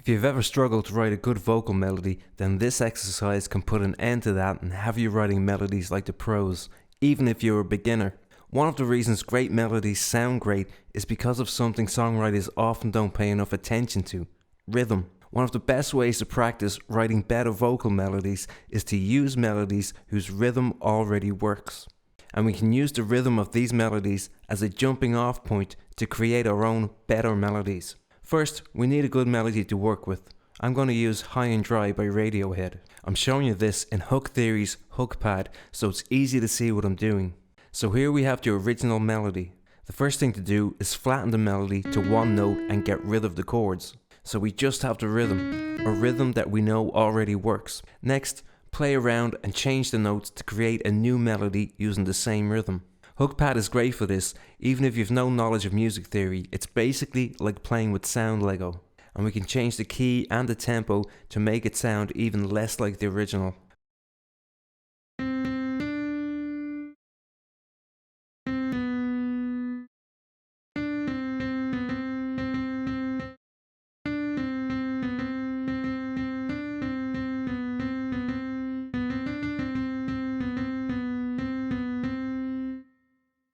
If you've ever struggled to write a good vocal melody, then this exercise can put an end to that and have you writing melodies like the pros, even if you're a beginner. One of the reasons great melodies sound great is because of something songwriters often don't pay enough attention to: rhythm. One of the best ways to practice writing better vocal melodies is to use melodies whose rhythm already works. And we can use the rhythm of these melodies as a jumping off point to create our own better melodies. First, we need a good melody to work with. I'm going to use High and Dry by Radiohead. I'm showing you this in Hook Theory's hook pad, so it's easy to see what I'm doing. So here we have the original melody. The first thing to do is flatten the melody to one note and get rid of the chords. So we just have the rhythm, a rhythm that we know already works. Next, play around and change the notes to create a new melody using the same rhythm. HookPad is great for this, even if you've no knowledge of music theory. It's basically like playing with sound Lego, and we can change the key and the tempo to make it sound even less like the original.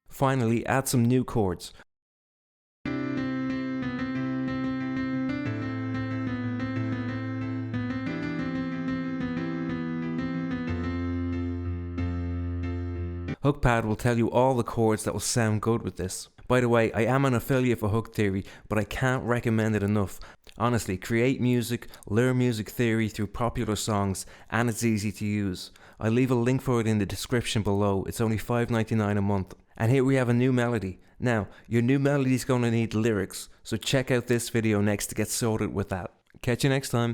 Finally, add some new chords. HookPad will tell you all the chords that will sound good with this. By the way, I am an affiliate for Hook Theory, but I can't recommend it enough. Honestly, create music, learn music theory through popular songs, and it's easy to use. I'll leave a link for it in the description below. It's only $5.99 a month. And here we have a new melody. Now, your new melody is going to need lyrics, so check out this video next to get sorted with that. Catch you next time.